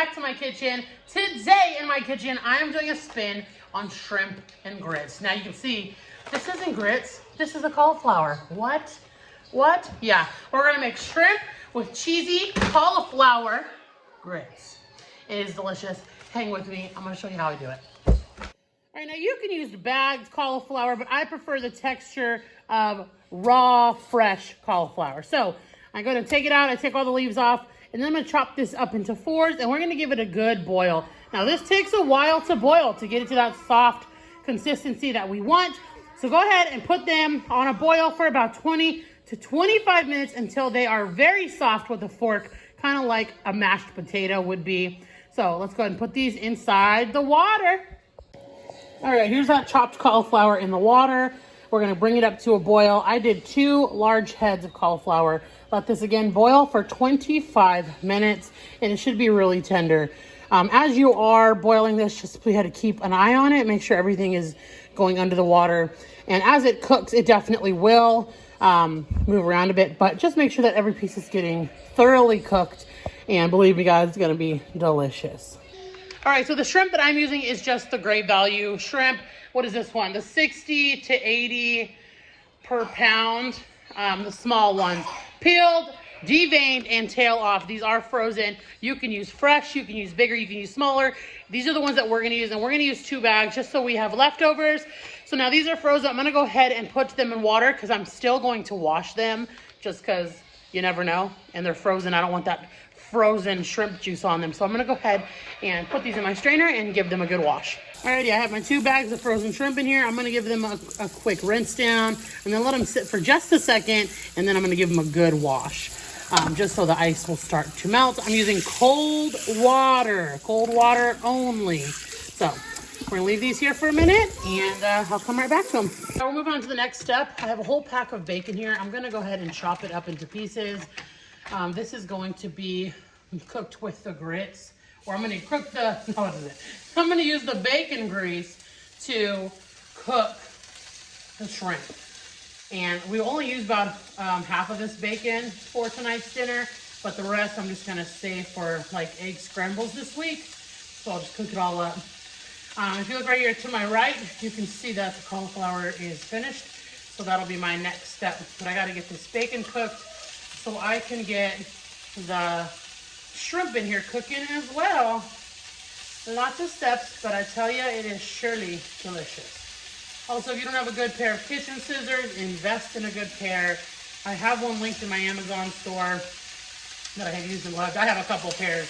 back to my kitchen. Today in my kitchen, I am doing a spin on shrimp and grits. Now you can see, this isn't grits, this is a cauliflower. What? What? Yeah, we're gonna make shrimp with cheesy cauliflower grits. It is delicious. Hang with me, I'm gonna show you how I do it. All right, now you can use bagged cauliflower, but I prefer the texture of raw, fresh cauliflower. So I'm gonna take it out, I take all the leaves off, and then I'm gonna chop this up into fours, and we're gonna give it a good boil. Now this takes a while to boil to get it to that soft consistency that we want. So go ahead and put them on a boil for about 20 to 25 minutes until they are very soft with a fork, kind of like a mashed potato would be. So let's go ahead and put these inside the water. All right, here's that chopped cauliflower in the water. We're gonna bring it up to a boil. I did 2 large heads of cauliflower. Let this again boil for 25 minutes, and it should be really tender. As you are boiling this, just please have to keep an eye on it. Make sure everything is going under the water. And as it cooks, it definitely will move around a bit, but just make sure that every piece is getting thoroughly cooked. And believe me, guys, it's gonna be delicious. All right, so the shrimp that I'm using is just the great value shrimp. What is this one? The 60 to 80 per pound, the small ones. Peeled, deveined, and tail off. These are frozen. You can use fresh, you can use bigger, you can use smaller. These are the ones that we're gonna use, and we're gonna use 2 bags just so we have leftovers. So now these are frozen. I'm gonna go ahead and put them in water because I'm still going to wash them just because you never know. And they're frozen. I don't want that frozen shrimp juice on them. So I'm gonna go ahead and put these in my strainer and give them a good wash. Alrighty, I have my 2 bags of frozen shrimp in here. I'm gonna give them a quick rinse down and then let them sit for just a second, and then I'm gonna give them a good wash. Just so the ice will start to melt. I'm using cold water only. So we're gonna leave these here for a minute, and I'll come right back to them. Now we'll move on to the next step. I have a whole pack of bacon here. I'm gonna go ahead and chop it up into pieces. This is going to be cooked with the grits, or I'm gonna cook the, I'm gonna use the bacon grease to cook the shrimp. And we only use about half of this bacon for tonight's dinner, but the rest I'm just gonna save for like egg scrambles this week. So I'll just cook it all up. If you look right here to my right, you can see that the cauliflower is finished. So that'll be my next step. But I gotta get this bacon cooked so I can get the shrimp in here cooking as well. Lots of steps, but I tell you, it is surely delicious. Also, if you don't have a good pair of kitchen scissors, invest in a good pair. I have one linked in my Amazon store that I have used and loved. I have a couple pairs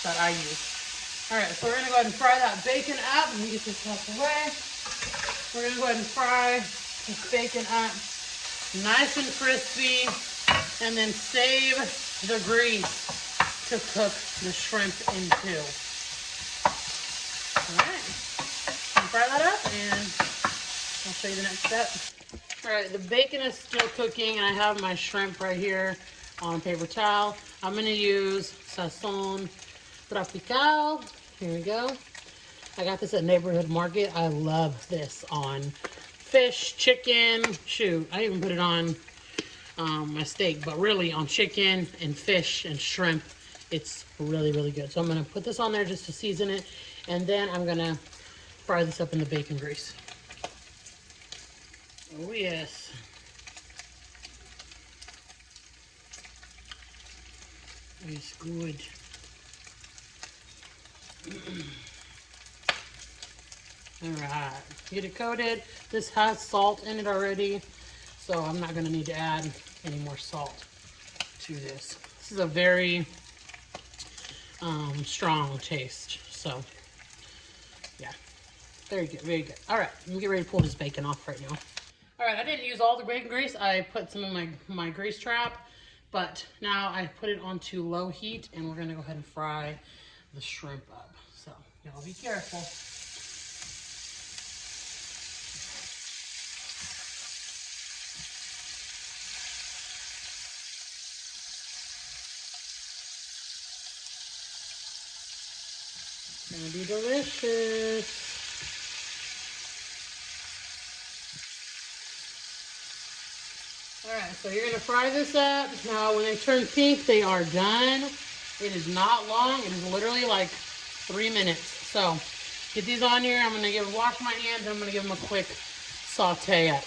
that I use. All right, so we're gonna go ahead and fry that bacon up. Let me get this out the way. We're gonna go ahead and fry this bacon up nice and crispy, and then save the grease to cook the shrimp into. All right, fry that up, and I'll show you the next step. All right, the bacon is still cooking, and I have my shrimp right here on a paper towel. I'm gonna use Sazon Tropical. Here we go. I got this at Neighborhood Market. I love this on fish, chicken, shoot, I even put it on my steak, but really on chicken and fish and shrimp, it's really, really good. So I'm gonna put this on there just to season it, and then I'm gonna fry this up in the bacon grease. Oh yes. It's good. All right, get it coated. This has salt in it already, so I'm not gonna need to add any more salt to this. This is a very strong taste, so yeah, very good, very good. All right, let me get ready to pull this bacon off right now. All right, I didn't use all the bacon grease. I put some in my grease trap, but now I put it onto low heat, and we're gonna go ahead and fry the shrimp up. So y'all be careful. It's gonna be delicious. All right, so you're gonna fry this up. Now, when they turn pink, they are done. It is not long. It is literally like 3 minutes. So get these on here. I'm going to wash my hands. I'm going to give them a quick saute up.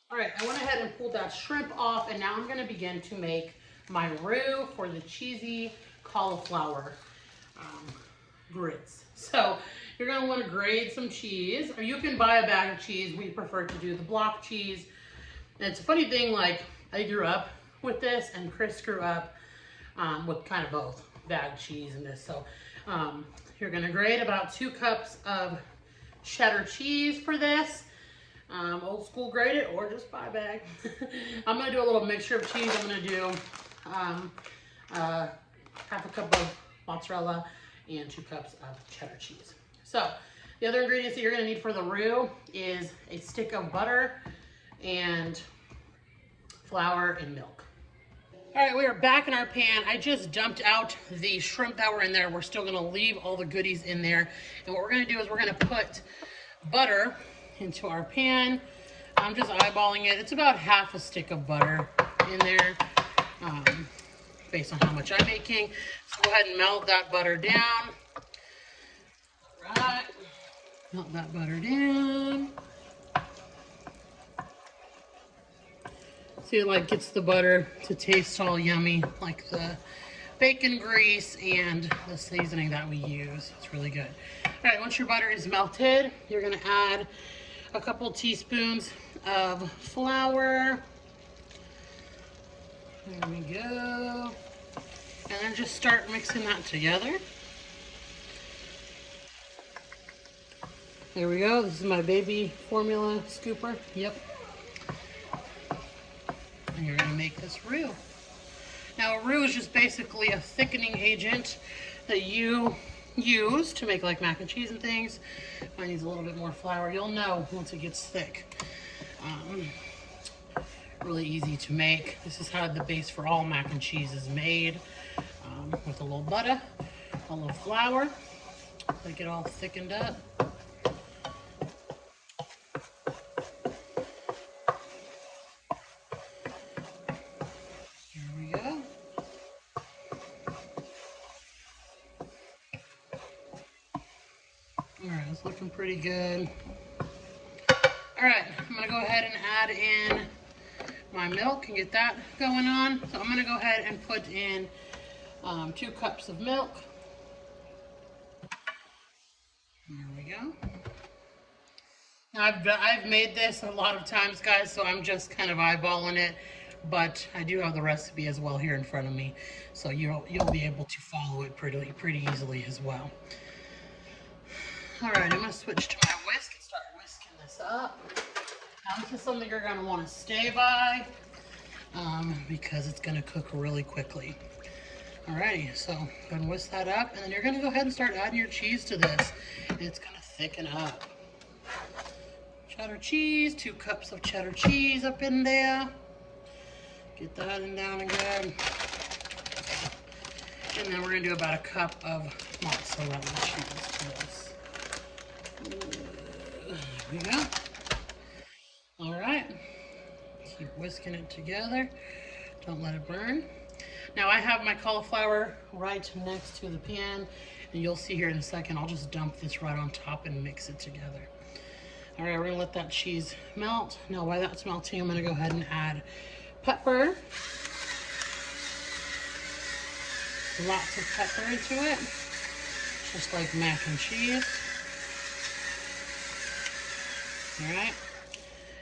All right, I went ahead and pulled that shrimp off, and now I'm going to begin to make my roux for the cheesy cauliflower grits. So you're going to want to grate some cheese, or you can buy a bag of cheese. We prefer to do the block cheese. And it's a funny thing, like I grew up with this, and Chris grew up with kind of both bag cheese and this. So you're going to grate about 2 cups of cheddar cheese for this. Old school grated, or just buy a bag. I'm going to do a little mixture of cheese. I'm going to do half a cup of mozzarella and 2 cups of cheddar cheese. So the other ingredients that you're going to need for the roux is a stick of butter and flour and milk. All right, we are back in our pan. I just dumped out the shrimp that were in there. We're still going to leave all the goodies in there. And what we're going to do is we're going to put butter into our pan. I'm just eyeballing it. It's about half a stick of butter in there, based on how much I'm making. So go ahead and melt that butter down. All right, melt that butter down. See, it like gets the butter to taste all yummy, like the bacon grease and the seasoning that we use. It's really good. All right, once your butter is melted, you're gonna add a couple teaspoons of flour. There we go. And then just start mixing that together. There we go. This is my baby formula scooper. Yep. And you're gonna make this roux. Now, a roux is just basically a thickening agent that you use to make like mac and cheese and things. Mine needs a little bit more flour. You'll know once it gets thick. Really easy to make. This is how the base for all mac and cheese is made, with a little butter, a little flour, make it all thickened up. Here we go. All right, it's looking pretty good. All right, I'm gonna go ahead and add in my milk and get that going on. So I'm gonna go ahead and put in 2 cups of milk. There we go. Now I've made this a lot of times, guys, so I'm just kind of eyeballing it, but I do have the recipe as well here in front of me, so you'll be able to follow it pretty easily as well. All right, I'm gonna switch to my whisk and start whisking this up. Now this is something you're gonna want to stay by, because it's gonna cook really quickly. Alrighty, so go ahead and whisk that up, and then you're gonna go ahead and start adding your cheese to this. It's gonna thicken up. Cheddar cheese, 2 cups of cheddar cheese up in there. Get that in down and good. And then we're gonna do about a cup of mozzarella cheese to this. There we go. All right, keep whisking it together. Don't let it burn. Now I have my cauliflower right next to the pan, and you'll see here in a second, I'll just dump this right on top and mix it together. All right, we're gonna let that cheese melt. Now while that's melting, I'm gonna go ahead and add pepper. Lots of pepper into it, just like mac and cheese. All right,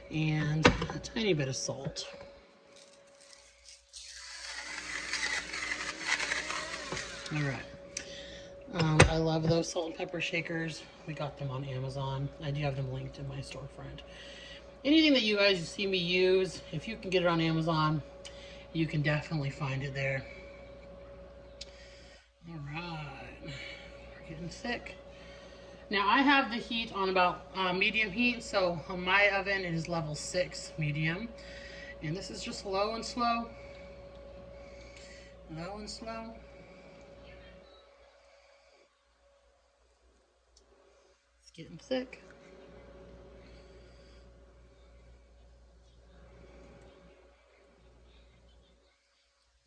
and a tiny bit of salt. All right. I love those salt and pepper shakers. We got them on Amazon. I do have them linked in my storefront. Anything that you guys see me use, if you can get it on Amazon, you can definitely find it there. All right, we're getting thick. Now I have the heat on about medium heat, so on my oven it is level 6 medium, and this is just low and slow. Low and slow. It's getting thick.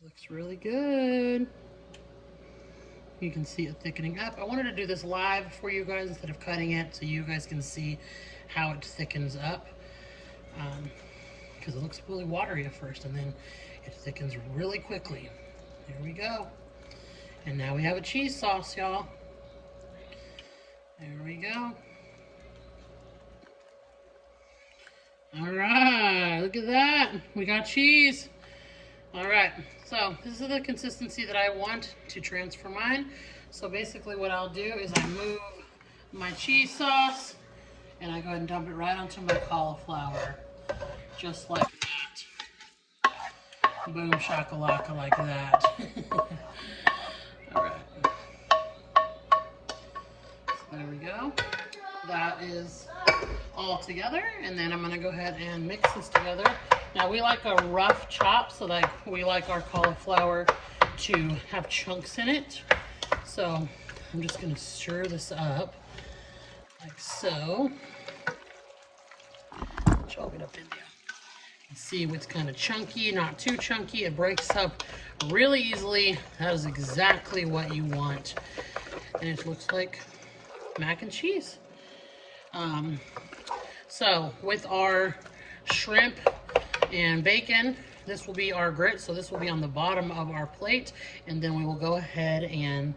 Looks really good. You can see it thickening up. I wanted to do this live for you guys instead of cutting it so you guys can see how it thickens up. Because it looks really watery at first and then it thickens really quickly. There we go. And now we have a cheese sauce, y'all. There we go. All right, look at that. We got cheese. All right, so this is the consistency that I want to transfer mine. So basically what I'll do is I move my cheese sauce and I go ahead and dump it right onto my cauliflower. Just like that. Boom shakalaka like that. All right. So there we go. That is all together, and then I'm gonna go ahead and mix this together. Now we like a rough chop, so that we like our cauliflower to have chunks in it. So I'm just gonna stir this up like so. Chop it up in there. See what's kind of chunky, not too chunky. It breaks up really easily. That is exactly what you want. And it looks like mac and cheese. So with our shrimp and bacon, this will be our grits. So this will be on the bottom of our plate. And then we will go ahead and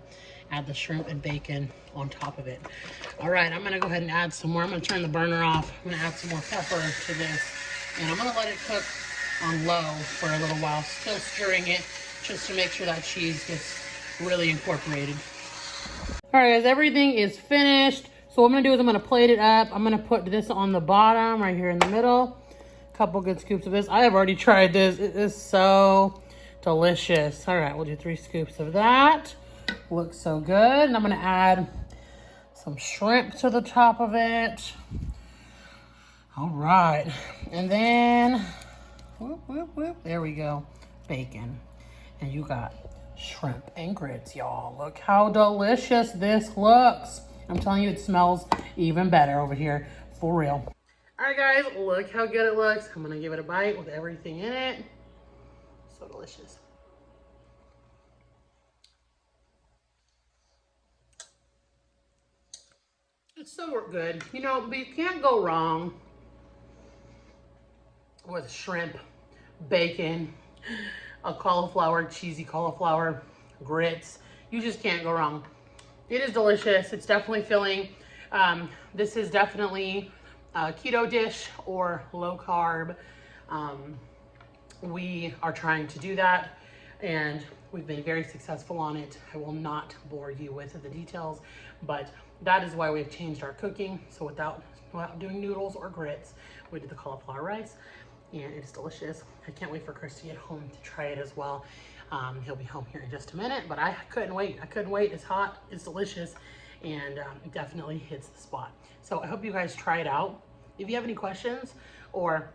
add the shrimp and bacon on top of it. All right, I'm gonna go ahead and add some more. I'm gonna turn the burner off. I'm gonna add some more pepper to this. And I'm gonna let it cook on low for a little while, still stirring it just to make sure that cheese gets really incorporated. All right, guys, everything is finished. So what I'm gonna do is I'm gonna plate it up. I'm gonna put this on the bottom right here in the middle. A couple good scoops of this. I have already tried this. It is so delicious. All right, we'll do 3 scoops of that. Looks so good. And I'm gonna add some shrimp to the top of it. All right, and then, whoop, whoop, whoop, there we go, bacon. And you got shrimp and grits, y'all. Look how delicious this looks. I'm telling you, it smells even better over here, for real. All right, guys, look how good it looks. I'm gonna give it a bite with everything in it. So delicious. It's so good. You know, but you can't go wrong with shrimp, bacon, a cauliflower, cheesy cauliflower, grits. You just can't go wrong. It is delicious. It's definitely filling. This is definitely a keto dish or low carb. We are trying to do that and we've been very successful on it. I will not bore you with the details, but that is why we've changed our cooking. So without doing noodles or grits, we did the cauliflower rice. And it's delicious. I can't wait for Chris to get home to try it as well. He'll be home here in just a minute, but I couldn't wait. I couldn't wait. It's hot, it's delicious, and it definitely hits the spot. So I hope you guys try it out. If you have any questions or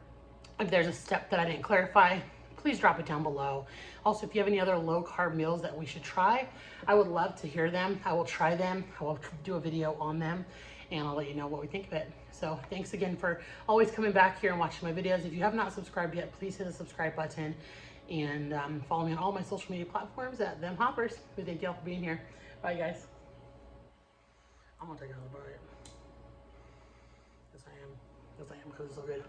if there's a step that I didn't clarify, please drop it down below. Also, if you have any other low carb meals that we should try, I would love to hear them. I will try them. I will do a video on them and I'll let you know what we think of it. So thanks again for always coming back here and watching my videos. If you have not subscribed yet, please hit the subscribe button and follow me on all my social media platforms at Them Hoppers. We thank y'all for being here. Bye, guys. I'm gonna take another bite. Yes, I am, because it's so good.